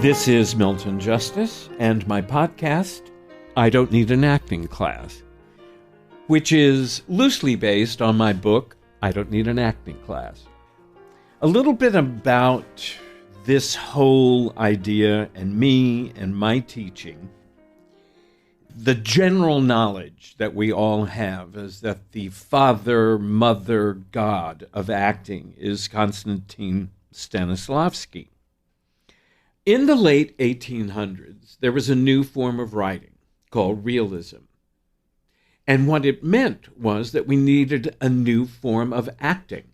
This is Milton Justice and my podcast, I Don't Need an Acting Class, which is loosely based on my book, I Don't Need an Acting Class. A little bit about this whole idea and me and my teaching. The general knowledge that we all have is that the father, mother, god of acting is Konstantin Stanislavky. In the late 1800s, there was a new form of writing called realism. And what it meant was that we needed a new form of acting,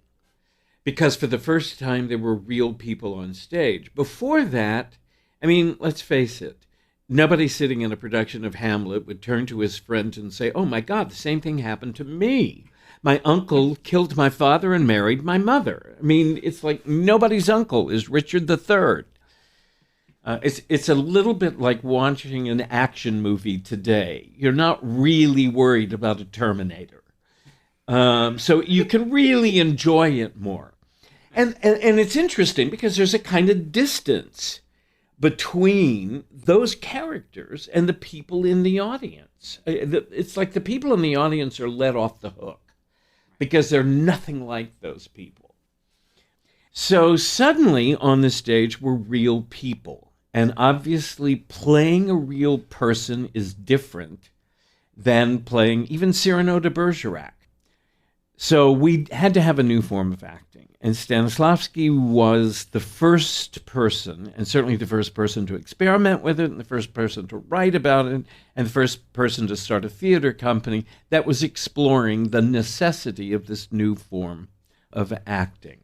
because for the first time there were real people on stage. Before that, let's face it, nobody sitting in a production of Hamlet would turn to his friend and say, "Oh my God, the same thing happened to me. My uncle killed my father and married my mother." It's like nobody's uncle is Richard III. It's a little bit like watching an action movie today. You're not really worried about a Terminator. So you can really enjoy it more. And it's interesting because there's a kind of distance between those characters and the people in the audience. It's like the people in the audience are let off the hook because they're nothing like those people. So suddenly on the stage were real people. And obviously playing a real person is different than playing even Cyrano de Bergerac. So we had to have a new form of acting. And Stanislavski was the first person, and certainly the first person to experiment with it, and the first person to write about it, and the first person to start a theater company that was exploring the necessity of this new form of acting.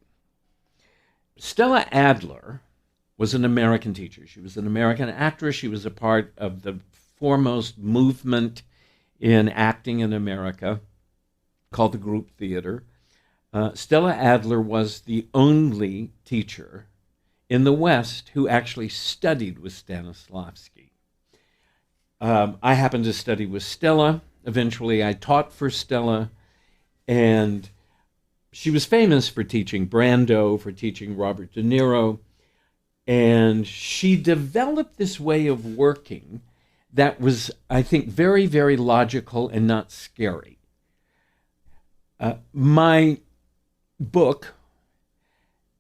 Stella Adler was an American teacher. She was an American actress. She was a part of the foremost movement in acting in America called the group theater. Stella Adler was the only teacher in the West who actually studied with Stanislavski. I happened to study with Stella. Eventually, I taught for Stella, and she was famous for teaching Brando, for teaching Robert De Niro, and she developed this way of working that was, I think, very, very logical and not scary. My book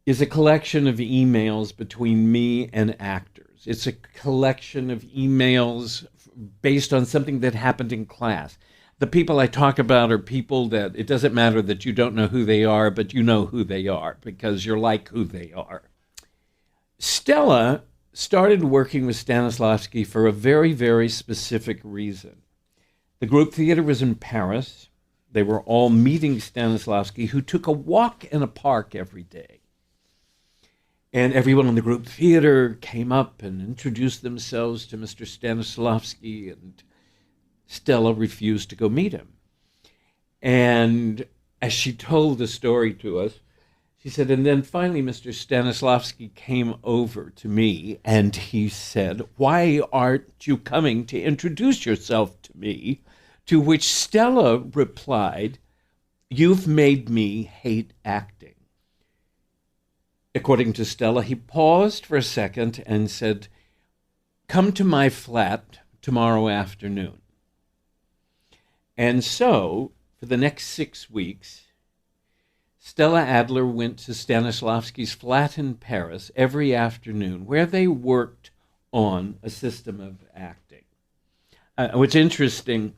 is a collection of emails between me and actors. It's a collection of emails based on something that happened in class. The people I talk about are people that it doesn't matter that you don't know who they are, but you know who they are because you're like who they are. Stella started working with Stanislavski for a very, very specific reason. The group theater was in Paris. They were all meeting Stanislavski, who took a walk in a park every day. And everyone in the group theater came up and introduced themselves to Mr. Stanislavski, and Stella refused to go meet him. And as she told the story to us, she said, and then finally Mr. Stanislavski came over to me and he said, "Why aren't you coming to introduce yourself to me?" To which Stella replied, "You've made me hate acting." According to Stella, he paused for a second and said, "Come to my flat tomorrow afternoon." And so, for the next 6 weeks, Stella Adler went to Stanislavski's flat in Paris every afternoon, where they worked on a system of acting. What's interesting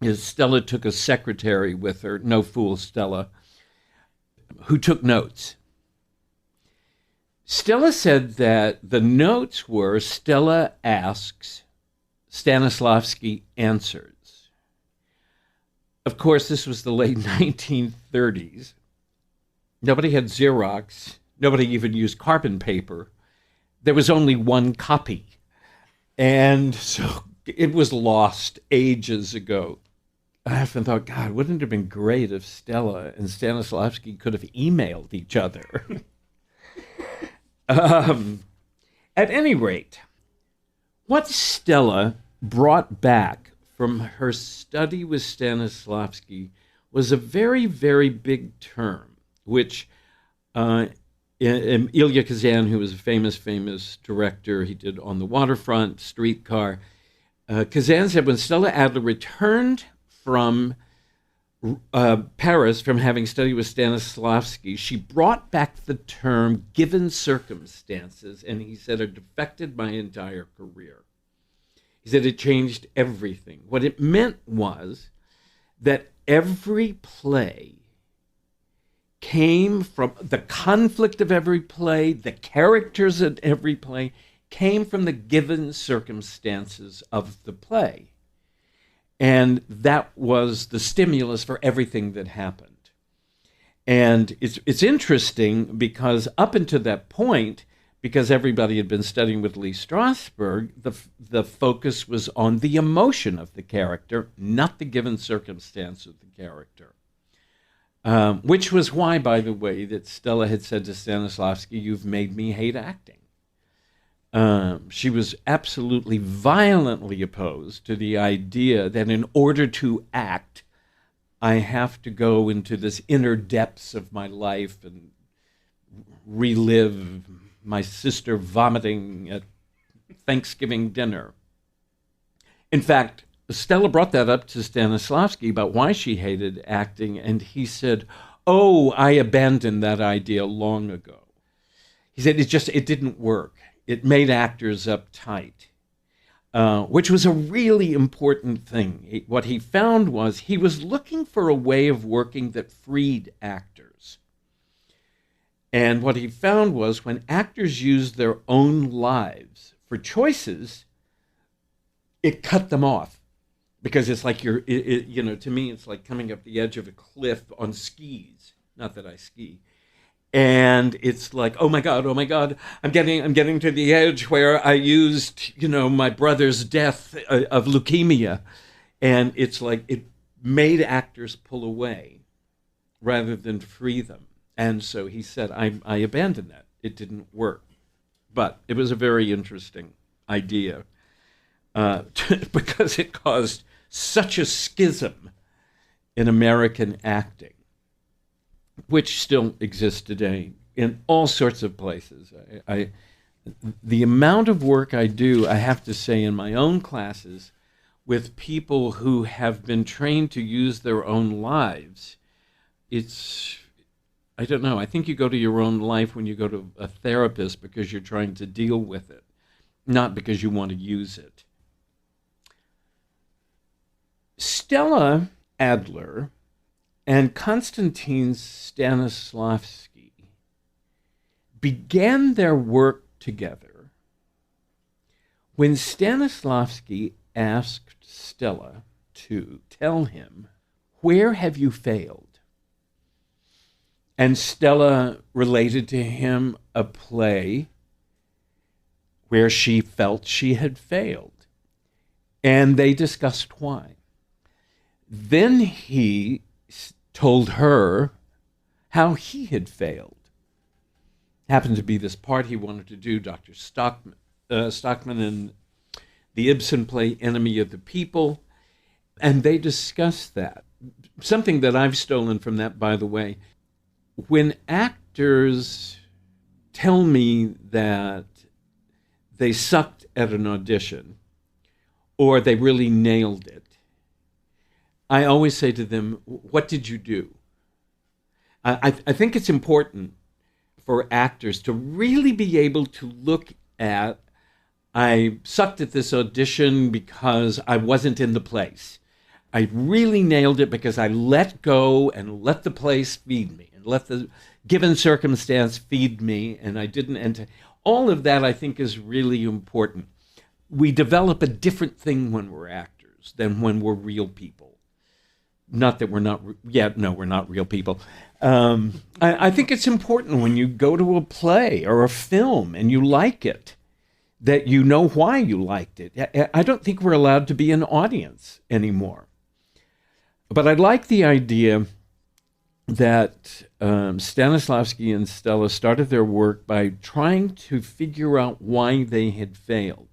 is Stella took a secretary with her, no fool Stella, who took notes. Stella said that the notes were Stella asks, Stanislavski answers. Of course, this was the late 1930s. Nobody had Xerox. Nobody even used carbon paper. There was only one copy. And so it was lost ages ago. I often thought, God, wouldn't it have been great if Stella and Stanislavski could have emailed each other? At any rate, what Stella brought back from her study with Stanislavski was a very, very big term, which Ilya Kazan, who was a famous director, he did On the Waterfront, Streetcar. Kazan said when Stella Adler returned from Paris, from having studied with Stanislavsky, she brought back the term given circumstances, and he said it affected my entire career. He said it changed everything. What it meant was that every play came from the conflict of every play, the characters in every play came from the given circumstances of the play. And that was the stimulus for everything that happened. And it's interesting because up until that point, because everybody had been studying with Lee Strasberg, the focus was on the emotion of the character, not the given circumstance of the character. Which was why, by the way, that Stella had said to Stanislavsky, "You've made me hate acting." She was absolutely violently opposed to the idea that in order to act, I have to go into this inner depths of my life and relive my sister vomiting at Thanksgiving dinner. In fact, Stella brought that up to Stanislavsky about why she hated acting, and he said, "Oh, I abandoned that idea long ago." He said it didn't work. It made actors uptight, which was a really important thing. What he found was he was looking for a way of working that freed actors. And what he found was when actors used their own lives for choices, it cut them off. Because it's like to me, it's like coming up the edge of a cliff on skis. Not that I ski. And it's like, oh my God, I'm getting to the edge where I used, my brother's death of leukemia. And it's like it made actors pull away rather than free them. And so he said, I abandoned that. It didn't work. But it was a very interesting idea because it caused such a schism in American acting, which still exists today in all sorts of places. The amount of work I do, I have to say, in my own classes with people who have been trained to use their own lives, I don't know, I think you go to your own life when you go to a therapist because you're trying to deal with it, not because you want to use it. Stella Adler and Konstantin Stanislavky began their work together when Stanislavky asked Stella to tell him, "Where have you failed?" And Stella related to him a play where she felt she had failed, and they discussed why. Then he told her how he had failed. Happened to be this part he wanted to do, Dr. Stockman in the Ibsen play Enemy of the People, and they discussed that. Something that I've stolen from that, by the way, when actors tell me that they sucked at an audition or they really nailed it, I always say to them, "What did you do?" I think it's important for actors to really be able to look at, I sucked at this audition because I wasn't in the place. I really nailed it because I let go and let the place feed me and let the given circumstance feed me, and I didn't enter. All of that, I think, is really important. We develop a different thing when we're actors than when we're real people. Not that we're not, we're not real people. I think it's important when you go to a play or a film and you like it, that you know why you liked it. I don't think we're allowed to be an audience anymore. But I like the idea that Stanislavsky and Stella started their work by trying to figure out why they had failed.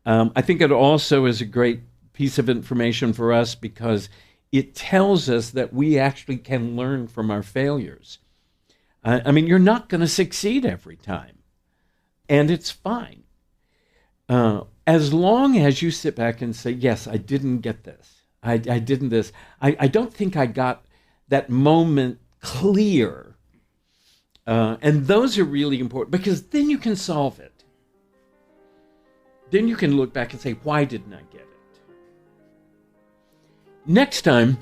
I think it also is a great piece of information for us because it tells us that we actually can learn from our failures. I mean, you're not going to succeed every time, and it's fine. As long as you sit back and say, yes, I didn't get this. I didn't this. I don't think I got that moment clear. And those are really important because then you can solve it. Then you can look back and say, why didn't I get it? Next time,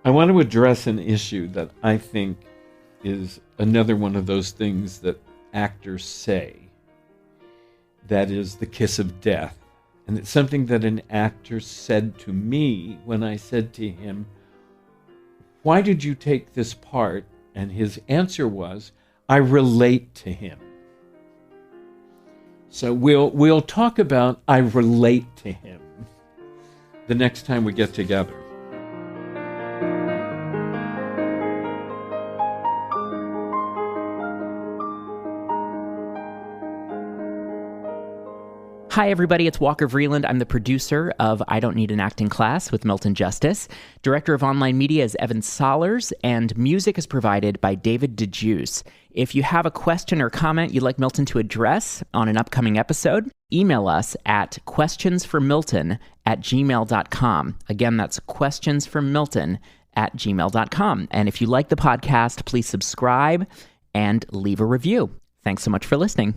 I want to address an issue that I think is another one of those things that actors say. That is the kiss of death. And it's something that an actor said to me when I said to him, why did you take this part? And his answer was, I relate to him. So we'll talk about I relate to him the next time we get together. Hi, everybody. It's Walker Vreeland. I'm the producer of I Don't Need an Acting Class with Milton Justice. Director of online media is Evan Solers, and music is provided by David DeJuice. If you have a question or comment you'd like Milton to address on an upcoming episode, email us at questionsformilton@gmail.com. Again, that's questionsformilton@gmail.com. And if you like the podcast, please subscribe and leave a review. Thanks so much for listening.